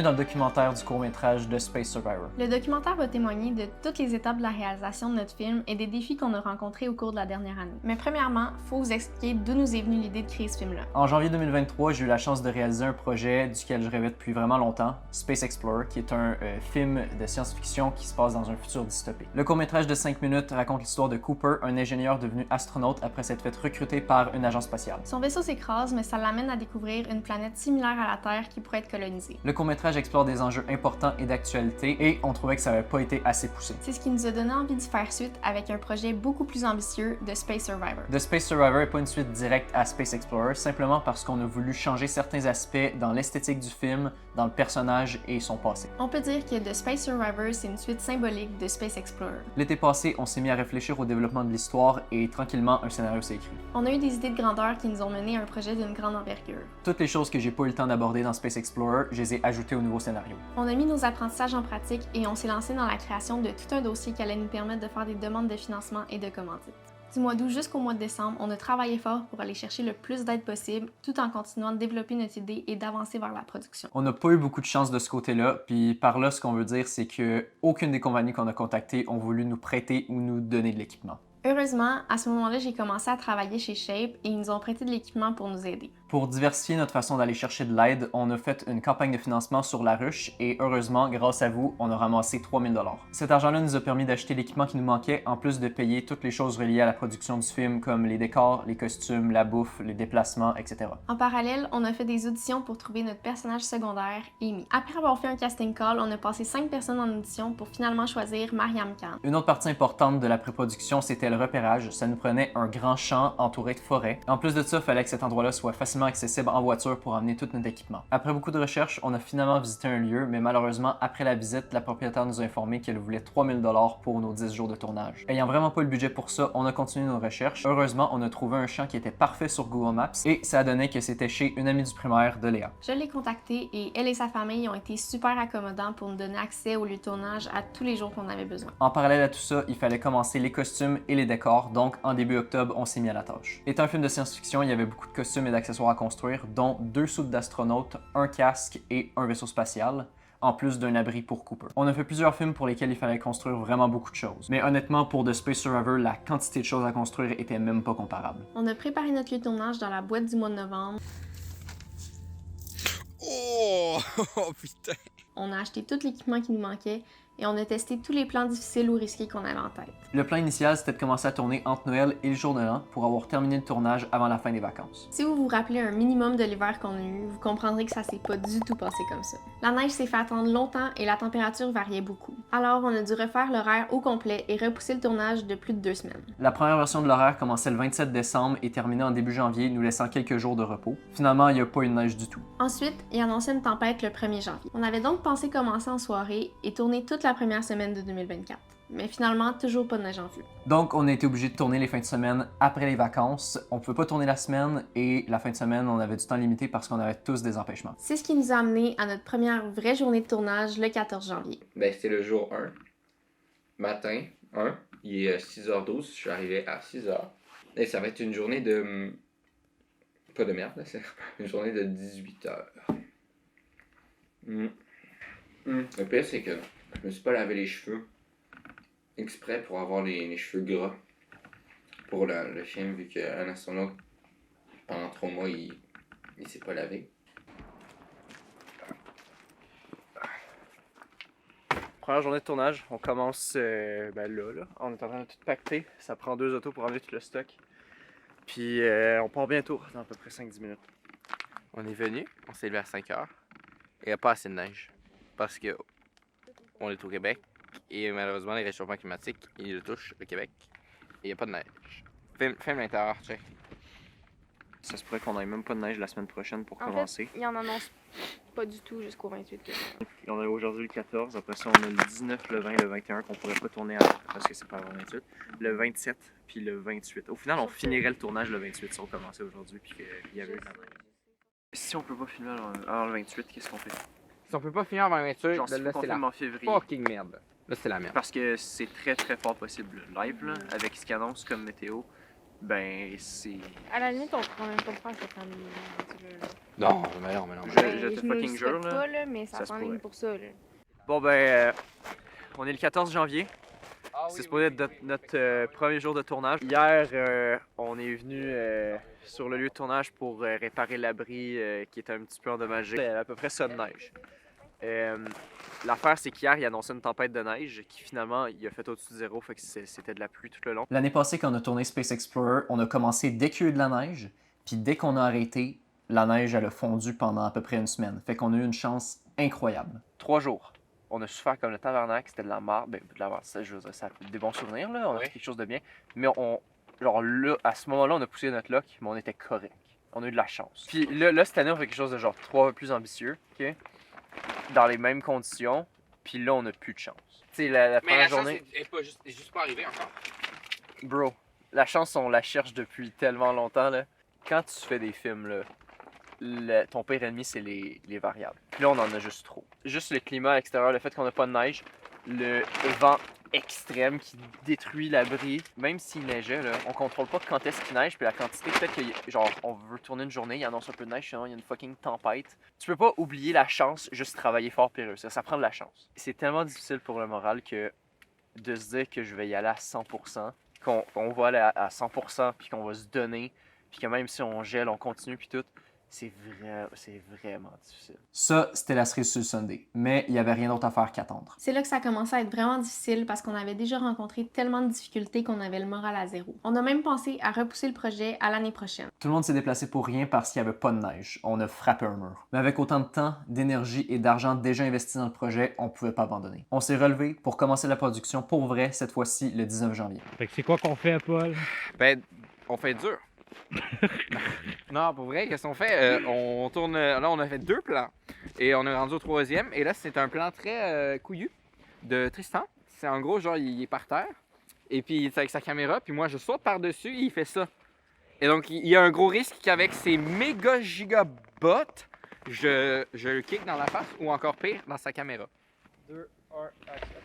dans le documentaire du court-métrage de Space Survivor. Le documentaire va témoigner de toutes les étapes de la réalisation de notre film et des défis qu'on a rencontrés au cours de la dernière année. Mais premièrement, il faut vous expliquer d'où nous est venue l'idée de créer ce film-là. En janvier 2023, j'ai eu la chance de réaliser un projet duquel je rêvais depuis vraiment longtemps, Space Explorer, qui est un film de science-fiction qui se passe dans un futur dystopique. Le court-métrage de 5 minutes raconte l'histoire de Cooper, un ingénieur devenu astronaute après s'être fait recruter par une agence spatiale. Son vaisseau s'écrase, mais ça l'amène à découvrir une planète similaire à la Terre qui pourrait être colonisée. Le court-métrage explore des enjeux importants et d'actualité, et on trouvait que ça n'avait pas été assez poussé. C'est ce qui nous a donné envie d'y faire suite avec un projet beaucoup plus ambitieux de Space Survivor. The Space Survivor n'est pas une suite directe à Space Explorer, simplement parce qu'on a voulu changer certains aspects dans l'esthétique du film, dans le personnage et son passé. On peut dire que The Space Survivor, c'est une suite symbolique de Space Explorer. L'été passé, on s'est mis à réfléchir au développement de l'histoire et tranquillement, un scénario s'est écrit. On a eu des idées de grandeur qui nous ont mené à un projet d'une grande envergure. Toutes les choses que j'ai pas eu le temps d'aborder dans Space Explorer, je les ai ajoutées au nouveau scénario. On a mis nos apprentissages en pratique et on s'est lancé dans la création de tout un dossier qui allait nous permettre de faire des demandes de financement et de commandites. Du mois d'août jusqu'au mois de décembre, on a travaillé fort pour aller chercher le plus d'aide possible, tout en continuant de développer notre idée et d'avancer vers la production. On n'a pas eu beaucoup de chance de ce côté-là, puis par là, ce qu'on veut dire, c'est que aucune des compagnies qu'on a contactées ont voulu nous prêter ou nous donner de l'équipement. Heureusement, à ce moment-là, j'ai commencé à travailler chez Shape et ils nous ont prêté de l'équipement pour nous aider. Pour diversifier notre façon d'aller chercher de l'aide, on a fait une campagne de financement sur La Ruche et heureusement, grâce à vous, on a ramassé 3000 $. Cet argent-là nous a permis d'acheter l'équipement qui nous manquait en plus de payer toutes les choses reliées à la production du film comme les décors, les costumes, la bouffe, les déplacements, etc. En parallèle, on a fait des auditions pour trouver notre personnage secondaire, Amy. Après avoir fait un casting call, on a passé 5 personnes en audition pour finalement choisir Mariam Khan. Une autre partie importante de la pré-production, c'était le repérage. Ça nous prenait un grand champ entouré de forêts. En plus de ça, il fallait que cet endroit-là soit facilement accessible en voiture pour emmener tout notre équipement. Après beaucoup de recherches, on a finalement visité un lieu, mais malheureusement, après la visite, la propriétaire nous a informé qu'elle voulait 3000 $ pour nos 10 jours de tournage. Ayant vraiment pas le budget pour ça, on a continué nos recherches. Heureusement, on a trouvé un champ qui était parfait sur Google Maps et ça a donné que c'était chez une amie du primaire de Léa. Je l'ai contactée et elle et sa famille ont été super accommodants pour nous donner accès au lieu de tournage à tous les jours qu'on avait besoin. En parallèle à tout ça, il fallait commencer les costumes et les décors, donc en début octobre, on s'est mis à la tâche. Étant un film de science-fiction, il y avait beaucoup de costumes et d'accessoires à construire, dont 2 soutes d'astronautes, un casque et un vaisseau spatial, en plus d'un abri pour Cooper. On a fait plusieurs films pour lesquels il fallait construire vraiment beaucoup de choses. Mais honnêtement, pour The Space Survivor, la quantité de choses à construire était même pas comparable. On a préparé notre lieu de tournage dans la boîte du mois de novembre. Oh, oh putain! On a acheté tout l'équipement qui nous manquait et on a testé tous les plans difficiles ou risqués qu'on avait en tête. Le plan initial, c'était de commencer à tourner entre Noël et le jour de l'an pour avoir terminé le tournage avant la fin des vacances. Si vous vous rappelez un minimum de l'hiver qu'on a eu, vous comprendrez que ça s'est pas du tout passé comme ça. La neige s'est fait attendre longtemps et la température variait beaucoup. Alors on a dû refaire l'horaire au complet et repousser le tournage de plus de 2 semaines. La première version de l'horaire commençait le 27 décembre et terminait en début janvier, nous laissant quelques jours de repos. Finalement, il n'y a pas eu de neige du tout. Ensuite, il annonçait une tempête le 1er janvier. On avait donc pensé commencer en soirée et tourner toute la première semaine de 2024. Mais finalement, toujours pas de neige en vue. Donc, on a été obligé de tourner les fins de semaine après les vacances. On pouvait pas tourner la semaine et la fin de semaine, on avait du temps limité parce qu'on avait tous des empêchements. C'est ce qui nous a amené à notre première vraie journée de tournage le 14 janvier. Ben, c'était le jour 1. Matin 1. Il est 6h12. Je suis arrivé à 6h. Et ça va être une journée de... Pas de merde, là. C'est une journée de 18h. Le pire, c'est que je me suis pas lavé les cheveux exprès pour avoir les cheveux gras pour le film, vu qu'un astronaute, pendant 3 mois, il s'est pas lavé. Première journée de tournage, on commence là. On est en train de tout pacter. Ça prend 2 autos pour enlever tout le stock. Puis on part bientôt, dans à peu près 5-10 minutes. On est venu, on s'est levé à 5h. Il n'y a pas assez de neige. Parce que on est au Québec. Et malheureusement, les réchauffements climatiques, ils touchent le Québec. Et il n'y a pas de neige. Film l'intérieur, check. Ça se pourrait qu'on ait même pas de neige la semaine prochaine pour En commencer. fait, il en annonce pas du tout jusqu'au 28. On a aujourd'hui le 14, après ça on a le 19, le 20, le 21 qu'on pourrait pas tourner parce que c'est pas avant le 28. Le 27 puis le 28. Au final, on finirait le tournage le 28 si on commençait aujourd'hui puis qu'il y avait eu de la neige. Si on peut pas filmer avant le 28, qu'est-ce qu'on fait? Si on peut pas finir avant le 28, Genre, si là on c'est filme la en février. fucking merde. Là c'est la merde. Parce que c'est très très fort possible live là, avec ce qu'il annonce comme météo Ben, c'est. À la limite, on pourrait même pas le faire cette année. Non, mais non, mais non. Je te me fucking le jure, souhaite là. pas, là, mais ça Ça se s'enligne pourrait. pour ça. Là. Bon, on est le 14 janvier. C'est supposé être notre premier jour de tournage. Hier, on est venu sur le lieu de tournage pour réparer l'abri qui était un petit peu endommagé. Il y avait à peu près ça de neige. L'affaire, c'est qu'hier, il annonçait une tempête de neige qui finalement, il a fait au-dessus de zéro, fait que c'était de la pluie tout le long. L'année passée, quand on a tourné Space Explorer, on a commencé dès qu'il y a eu de la neige, puis dès qu'on a arrêté, la neige, elle a fondu pendant à peu près une semaine. Fait qu'on a eu une chance incroyable. 3 jours. On a souffert comme le tabarnak, c'était de la merde. Ben, de la merde, ça, je veux dire, ça a des bons souvenirs, là. On a fait quelque chose de bien. Mais genre là, à ce moment-là, on a poussé notre lock, mais on était correct. On a eu de la chance. Puis là cette année, on fait quelque chose de genre 3 fois plus ambitieux, ok? Dans les mêmes conditions, puis là, on n'a plus de chance. Tu sais, la première journée. Elle est juste pas arrivée encore. Bro, la chance, on la cherche depuis tellement longtemps, là. Quand tu fais des films, là, ton pire ennemi, c'est les variables. Puis là, on en a juste trop. Juste le climat à l'extérieur, le fait qu'on n'a pas de neige, le vent extrême qui détruit l'abri. Même s'il neigeait, là, on contrôle pas quand est-ce qu'il neige, puis la quantité, peut-être que, genre, on veut tourner une journée, il annonce un peu de neige, sinon il y a une fucking tempête. Tu peux pas oublier la chance, juste travailler fort pis réussir. Ça prend de la chance. C'est tellement difficile pour le moral que de se dire que je vais y aller à 100%, qu'on va aller à 100%, puis qu'on va se donner, puis que même si on gèle, on continue, puis tout, c'est vraiment difficile. Ça, c'était la cerise sur le Sunday, mais il n'y avait rien d'autre à faire qu'attendre. C'est là que ça a commencé à être vraiment difficile parce qu'on avait déjà rencontré tellement de difficultés qu'on avait le moral à zéro. On a même pensé à repousser le projet à l'année prochaine. Tout le monde s'est déplacé pour rien parce qu'il n'y avait pas de neige. On a frappé un mur. Mais avec autant de temps, d'énergie et d'argent déjà investis dans le projet, on pouvait pas abandonner. On s'est relevé pour commencer la production pour vrai, cette fois-ci, le 19 janvier. Fait que c'est quoi qu'on fait, Paul? Ben, on fait dur. Non, pour vrai, qu'est-ce qu'on fait? On tourne. Là, on a fait 2 plans. Et on est rendu au 3e. Et là, c'est un plan très couillu de Tristan. C'est en gros, genre, il est par terre. Et puis, il est avec sa caméra. Puis moi, je saute par-dessus et il fait ça. Et donc, il y a un gros risque qu'avec ses méga gigabots, je le kick dans la face ou encore pire, dans sa caméra. 2, 1, action.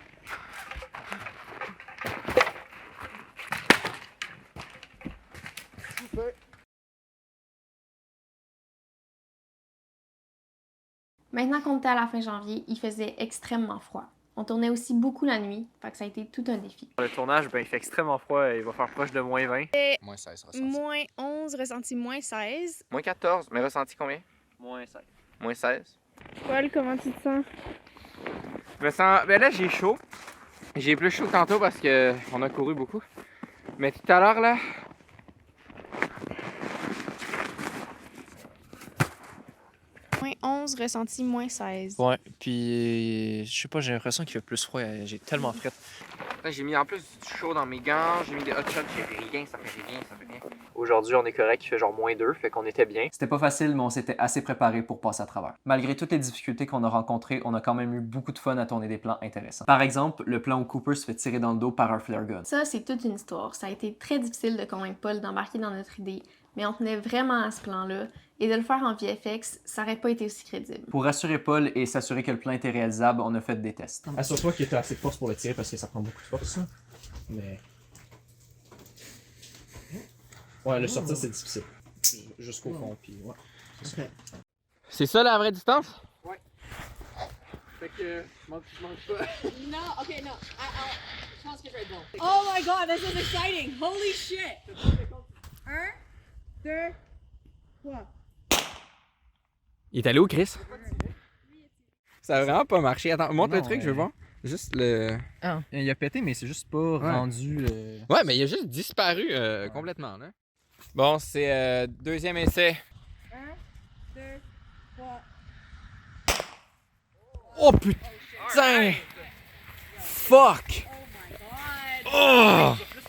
Maintenant qu'on était à la fin janvier, il faisait extrêmement froid. On tournait aussi beaucoup la nuit, fait que ça a été tout un défi. Le tournage, ben, il fait extrêmement froid, il va faire proche de moins 20. Moins 16 ressenti. Moins 11, ressenti moins 16. Moins 14, mais ressenti combien? Moins 16. Moins 16. Paul, comment tu te sens? Je me sens. Ben là, j'ai chaud. J'ai plus chaud que tantôt parce qu'on a couru beaucoup. Mais tout à l'heure, là. Moins 11, ressenti moins 16. Ouais, puis je sais pas, j'ai l'impression qu'il fait plus froid, j'ai tellement fret. Là, j'ai mis en plus du chaud dans mes gants, j'ai mis des hot shots, j'ai rien, ça fait rien, ça fait rien. Aujourd'hui, on est correct, il fait genre moins 2, fait qu'on était bien. C'était pas facile, mais on s'était assez préparé pour passer à travers. Malgré toutes les difficultés qu'on a rencontrées, on a quand même eu beaucoup de fun à tourner des plans intéressants. Par exemple, le plan où Cooper se fait tirer dans le dos par un flare gun. Ça, c'est toute une histoire. Ça a été très difficile de convaincre Paul d'embarquer dans notre idée, mais on tenait vraiment à ce plan-là, et de le faire en VFX, ça aurait pas été aussi crédible. Pour rassurer Paul et s'assurer que le plan était réalisable, on a fait des tests. Assure-toi que tu as assez de force pour le tirer parce que ça prend beaucoup de force. Ça. Mais. Ouais, le sortir c'est difficile. Jusqu'au fond, puis ouais. C'est ça la vraie distance? Ouais. Fait que, manque pas. No, okay, no. Je pense que je vais être bon. Oh my god, this is exciting! Holy shit! 1, 2, 3. Il est allé où, Chris? Ça a vraiment pas marché. Attends, montre le truc, je veux voir. Juste le. Ah, il a pété, mais c'est juste pas rendu. Ouais, mais il a juste disparu complètement, là. Bon, c'est deuxième essai. 1, 2, 3. Oh putain! Fuck! Oh! 1, 2,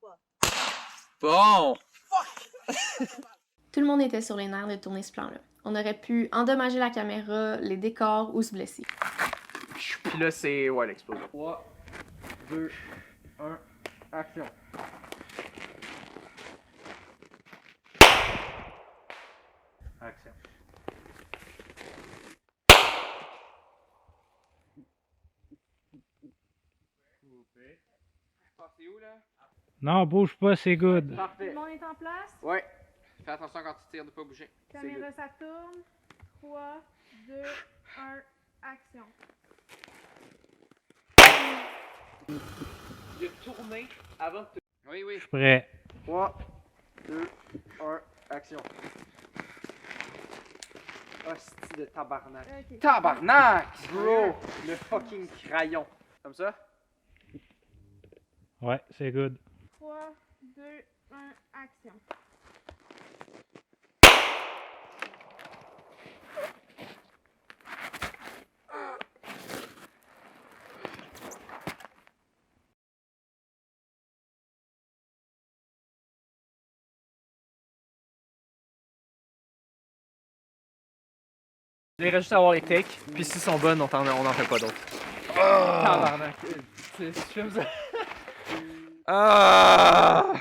3. Bon! Tout le monde était sur les nerfs de tourner ce plan-là. On aurait pu endommager la caméra, les décors ou se blesser. Puis là, c'est. Ouais, l'explosion. 3, 2, 1, action. Action. C'est où, là? Non, bouge pas, c'est good. Tout Parfait. le monde est en place? Ouais. Fais attention quand tu tires de pas bouger. Caméra, ça tourne. 3, 2, 1, action. De tourner avant de te... Oui, oui. Je suis prêt. 3, 2, 1, action. Hostie de tabarnak. Ok. Tabarnak! Bro! Le fucking crayon. Comme ça? Ouais, c'est good. 3, 2, 1, action. Il irait juste avoir les takes, puis s'ils sont bonnes, on en fait pas d'autres. Tabarnak. Tu filmes ça? Ah!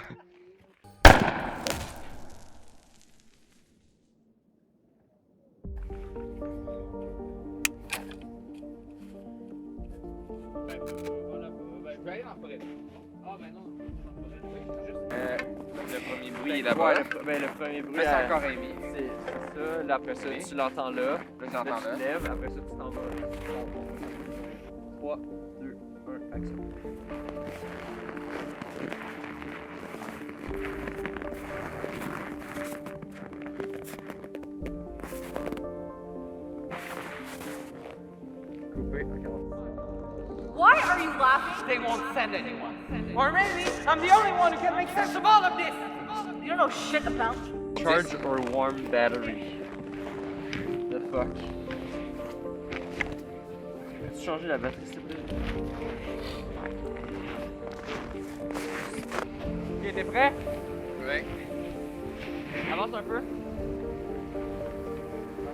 Le premier bruit est là-bas. Ouais, le premier bruit. Mais c'est encore Amy. C'est ça. Là, après ça, tu l'entends là. Là, j'entends Là, tu là. te lèves. Après ça, tu t'en vas. 3, 2, 1, action. Coupé. Why are you laughing? They won't send anyone. Or maybe I'm the only one who can make sense of all of this. You don't know shit about. Charge or warm battery. The fuck. Peux-tu changer la batterie s'il te plaît? Ok, t'es prêt? Oui. Avance un peu.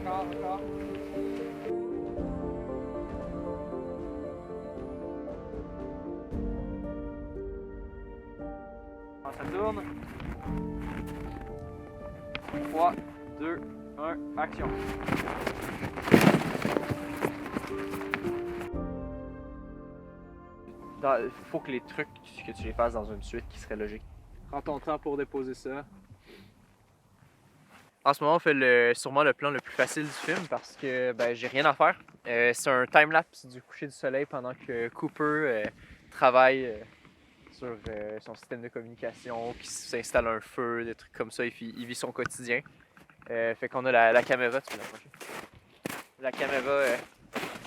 Encore. Ça tourne. 3, 2, 1, action. Il faut que les trucs, que tu les fasses dans une suite qui serait logique. Prends ton temps pour déposer ça. En ce moment, on fait sûrement le plan le plus facile du film parce que ben, j'ai rien à faire. C'est un time-lapse du coucher du soleil pendant que Cooper travaille sur son système de communication, qui s'installe un feu, des trucs comme ça, il vit son quotidien. Fait qu'on a la caméra, tu peux l'approcher. La caméra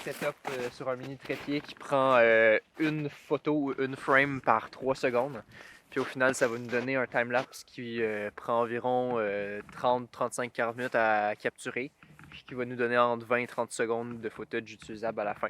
setup sur un mini trépied qui prend une photo ou une frame par 3 secondes. Puis au final, ça va nous donner un time-lapse qui prend environ 30, 35, 40 minutes à capturer, puis qui va nous donner entre 20 et 30 secondes de footage utilisable à la fin.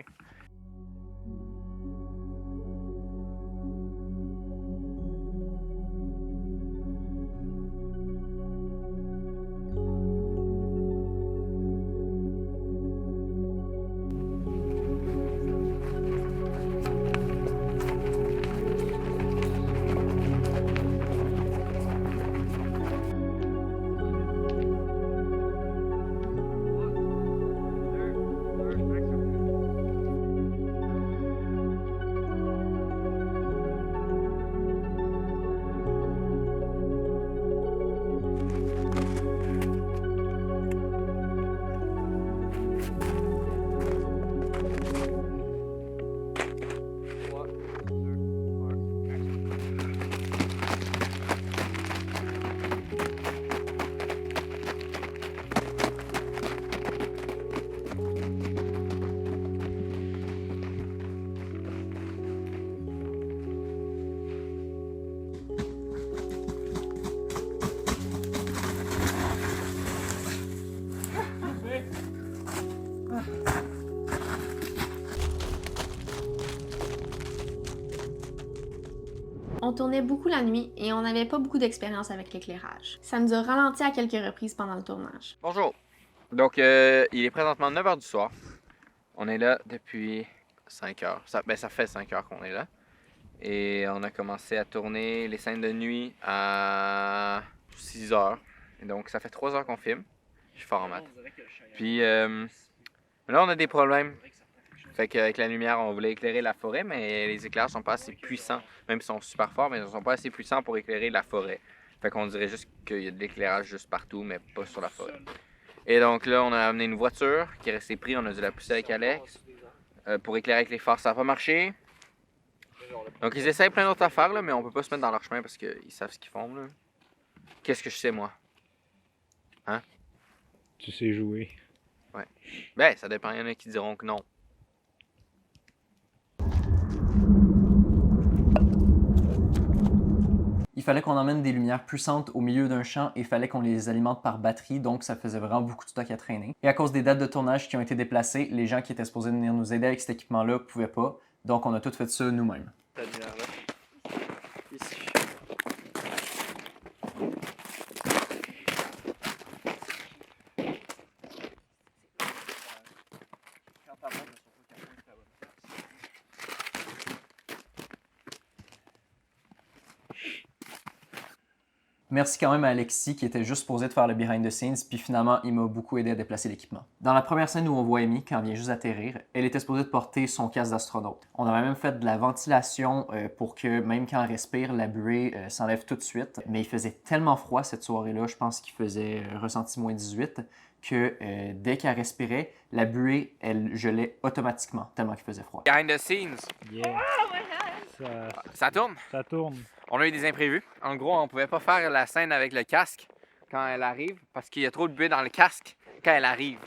On tournait beaucoup la nuit et on n'avait pas beaucoup d'expérience avec l'éclairage. Ça nous a ralenti à quelques reprises pendant le tournage. Bonjour. Donc, il est présentement 9h du soir. On est là depuis 5 heures. Ça fait 5 heures qu'on est là. Et on a commencé à tourner les scènes de nuit à 6 heures. Et donc, ça fait 3 heures qu'on filme. Je suis fort en maths. Puis, là, on a des problèmes. Fait qu'avec la lumière, on voulait éclairer la forêt, mais les éclairs sont pas assez puissants. Même s'ils sont super forts, mais ils sont pas assez puissants pour éclairer la forêt. Fait qu'on dirait juste qu'il y a de l'éclairage juste partout, mais pas sur la forêt. Et donc là, on a amené une voiture qui est restée prise. On a dû la pousser avec Alex pour éclairer avec les phares. Ça n'a pas marché. Donc ils essayent plein d'autres affaires, là, mais on peut pas se mettre dans leur chemin parce qu'ils savent ce qu'ils font. Là. Qu'est-ce que je sais, moi? Hein? Tu sais jouer. Ouais. Ben, ça dépend. Il y en a qui diront que non. Il fallait qu'on emmène des lumières puissantes au milieu d'un champ et il fallait qu'on les alimente par batterie, donc ça faisait vraiment beaucoup de stock à traîner. Et à cause des dates de tournage qui ont été déplacées, les gens qui étaient supposés venir nous aider avec cet équipement-là pouvaient pas, donc on a tout fait ça nous-mêmes. Cette lumière-là. Ici. Merci quand même à Alexis qui était juste supposé de faire le behind the scenes, puis finalement il m'a beaucoup aidé à déplacer l'équipement. Dans la première scène où on voit Amy, quand elle vient juste atterrir, elle était supposée de porter son casque d'astronaute. On avait même fait de la ventilation pour que même quand elle respire, la buée s'enlève tout de suite. Mais il faisait tellement froid cette soirée-là, je pense qu'il faisait ressenti moins 18, que dès qu'elle respirait, la buée, elle gelait automatiquement, tellement qu'il faisait froid. Behind the scenes. Yeah. Ça tourne. Ça tourne. On a eu des imprévus. En gros, on pouvait pas faire la scène avec le casque quand elle arrive parce qu'il y a trop de buée dans le casque quand elle arrive.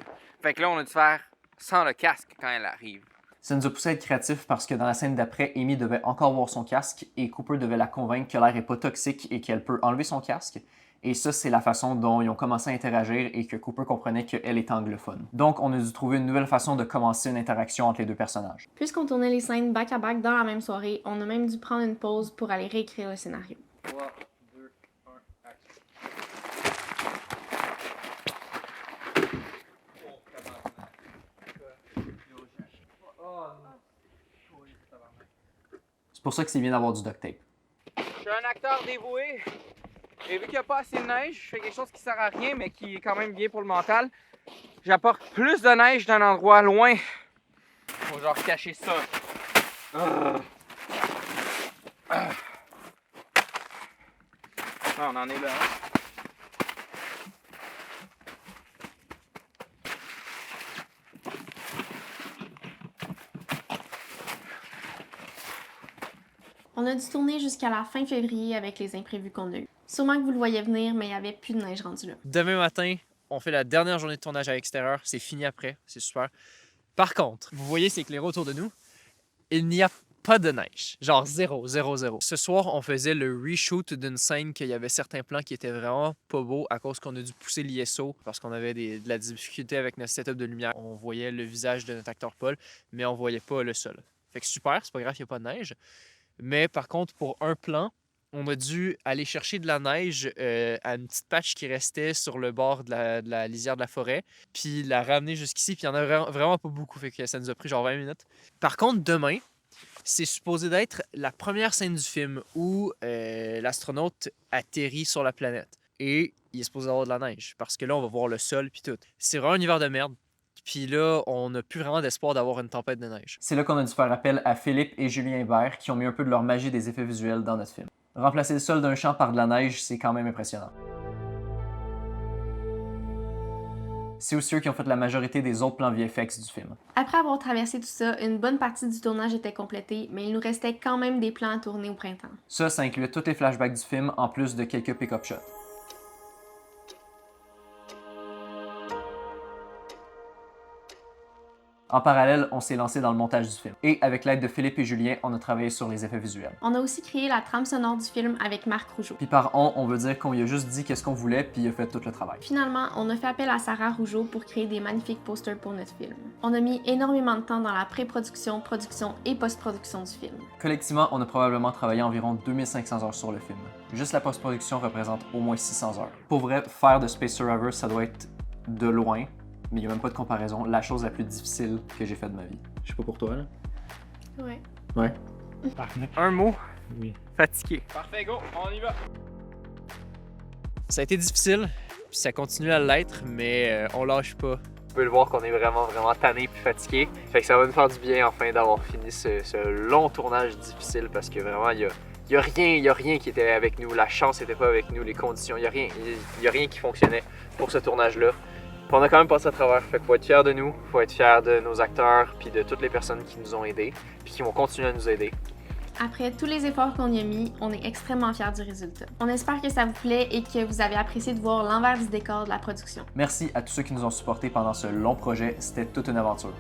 Fait que là, on a dû faire sans le casque quand elle arrive. Ça nous a poussé à être créatifs parce que dans la scène d'après, Amy devait encore voir son casque et Cooper devait la convaincre que l'air n'est pas toxique et qu'elle peut enlever son casque. Et ça, c'est la façon dont ils ont commencé à interagir et que Cooper comprenait qu'elle est anglophone. Donc, on a dû trouver une nouvelle façon de commencer une interaction entre les deux personnages. Puisqu'on tournait les scènes back-à-back dans la même soirée, on a même dû prendre une pause pour aller réécrire le scénario. 3, 2, 1, action. C'est pour ça que c'est bien d'avoir du duct tape. Je suis un acteur dévoué. Et vu qu'il n'y a pas assez de neige, je fais quelque chose qui sert à rien, mais qui est quand même bien pour le mental. J'apporte plus de neige d'un endroit loin. Faut genre cacher ça. Ah, on en est là. On a dû tourner jusqu'à la fin février avec les imprévus qu'on a eus. Sûrement que vous le voyez venir, mais il n'y avait plus de neige rendue là. Demain matin, on fait la dernière journée de tournage à l'extérieur. C'est fini après. C'est super. Par contre, vous voyez c'est éclairé autour de nous. Il n'y a pas de neige. Genre 0, 0, 0. Ce soir, on faisait le reshoot d'une scène qu'il y avait certains plans qui étaient vraiment pas beaux à cause qu'on a dû pousser l'ISO parce qu'on avait de la difficulté avec notre setup de lumière. On voyait le visage de notre acteur Paul, mais on voyait pas le sol. Fait que super, c'est pas grave, il n'y a pas de neige. Mais par contre, pour un plan, on a dû aller chercher de la neige à une petite patch qui restait sur le bord de la lisière de la forêt, puis la ramener jusqu'ici, puis il y en a vraiment pas beaucoup, fait que ça nous a pris genre 20 minutes. Par contre, demain, c'est supposé d'être la première scène du film où l'astronaute atterrit sur la planète. Et il est supposé avoir de la neige, parce que là, on va voir le sol, puis tout. C'est vraiment un hiver de merde. Puis là, on n'a plus vraiment d'espoir d'avoir une tempête de neige. C'est là qu'on a dû faire appel à Philippe et Julien Hébert qui ont mis un peu de leur magie des effets visuels dans notre film. Remplacer le sol d'un champ par de la neige, c'est quand même impressionnant. C'est aussi eux qui ont fait la majorité des autres plans VFX du film. Après avoir traversé tout ça, une bonne partie du tournage était complétée, mais il nous restait quand même des plans à tourner au printemps. Ça incluait tous les flashbacks du film en plus de quelques pick-up shots. En parallèle, on s'est lancé dans le montage du film. Et avec l'aide de Philippe et Julien, on a travaillé sur les effets visuels. On a aussi créé la trame sonore du film avec Marc Rougeau. Puis par on veut dire qu'on lui a juste dit qu'est-ce qu'on voulait, puis il a fait tout le travail. Finalement, on a fait appel à Sarah Rougeau pour créer des magnifiques posters pour notre film. On a mis énormément de temps dans la pré-production, production et post-production du film. Collectivement, on a probablement travaillé environ 2500 heures sur le film. Juste la post-production représente au moins 600 heures. Pour vrai, faire de Space Survivor, ça doit être de loin, mais il n'y a même pas de comparaison, la chose la plus difficile que j'ai faite de ma vie. Je sais pas pour toi, là. Ouais. Ouais. Un mot. Oui. Fatigué. Parfait, go, on y va. Ça a été difficile, puis ça continue à l'être, mais on lâche pas. pouvez le voir qu'on est vraiment tanné puis fatigué. Fait que ça va nous faire du bien enfin d'avoir fini ce long tournage difficile parce que vraiment il y a rien qui était avec nous, la chance n'était pas avec nous, les conditions, il y a rien qui fonctionnait pour ce tournage-là. Puis on a quand même passé à travers, fait qu'il faut être fiers de nous, faut être fiers de nos acteurs puis de toutes les personnes qui nous ont aidés puis qui vont continuer à nous aider. Après tous les efforts qu'on y a mis, on est extrêmement fiers du résultat. On espère que ça vous plaît et que vous avez apprécié de voir l'envers du décor de la production. Merci à tous ceux qui nous ont supportés pendant ce long projet, c'était toute une aventure.